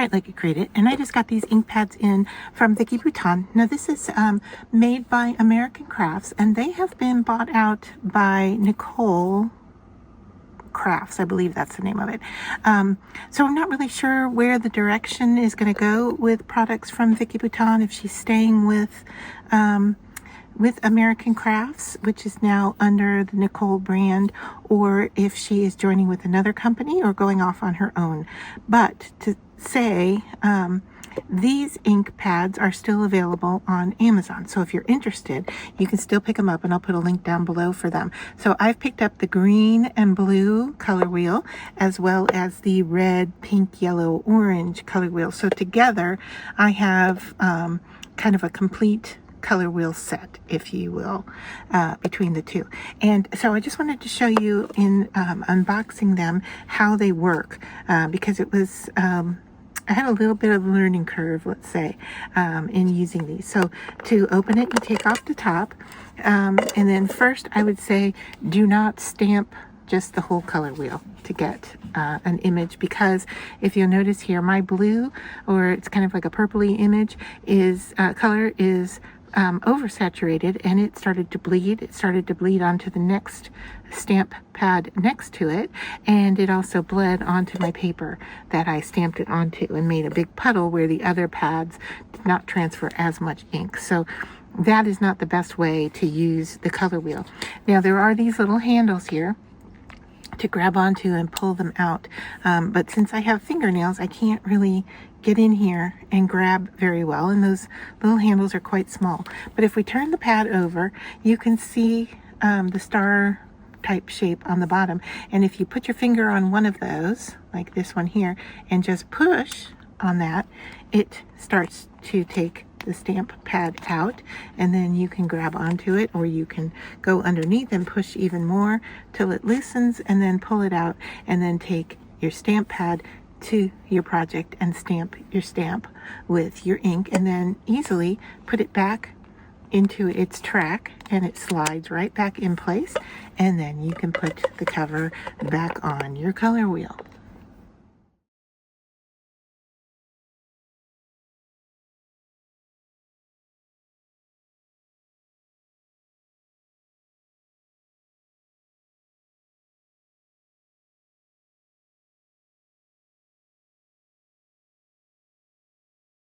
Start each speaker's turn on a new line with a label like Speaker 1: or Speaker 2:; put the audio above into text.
Speaker 1: write like a created. And I just got these ink pads in from Vicki Boutin. Now this is made by American Crafts, and they have been bought out by Nicole Crafts, I believe that's the name of it. So I'm not really sure where the direction is going to go with products from Vicki Boutin, if she's staying with American Crafts, which is now under the Nicole brand, or if she is joining with another company or going off on her own. But to say, these ink pads are still available on Amazon. So if you're interested, you can still pick them up, and I'll put a link down below for them. So I've picked up the green and blue color wheel, as well as the red, pink, yellow, orange color wheel. So together I have kind of a complete color wheel set, if you will, between the two. And so I just wanted to show you in unboxing them how they work, because it was I had a little bit of a learning curve, let's say, in using these. So to open it, you take off the top, and then first I would say do not stamp just the whole color wheel to get an image, because if you'll notice here, my blue, or it's kind of like a purpley image, is color is oversaturated, and it started to bleed. It started to bleed onto the next stamp pad next to it, and it also bled onto my paper that I stamped it onto, and made a big puddle where the other pads did not transfer as much ink. So that is not the best way to use the color wheel. Now there are these little handles here to grab onto and pull them out, but since I have fingernails, I can't really get in here and grab very well, and those little handles are quite small. But if we turn the pad over, you can see the star type shape on the bottom, and if you put your finger on one of those, like this one here, and just push on that, it starts to take the stamp pad out, and then you can grab onto it, or you can go underneath and push even more till it loosens, and then pull it out, and then take your stamp pad to your project and stamp your stamp with your ink, and then easily put it back into its track, and it slides right back in place, and then you can put the cover back on your color wheel.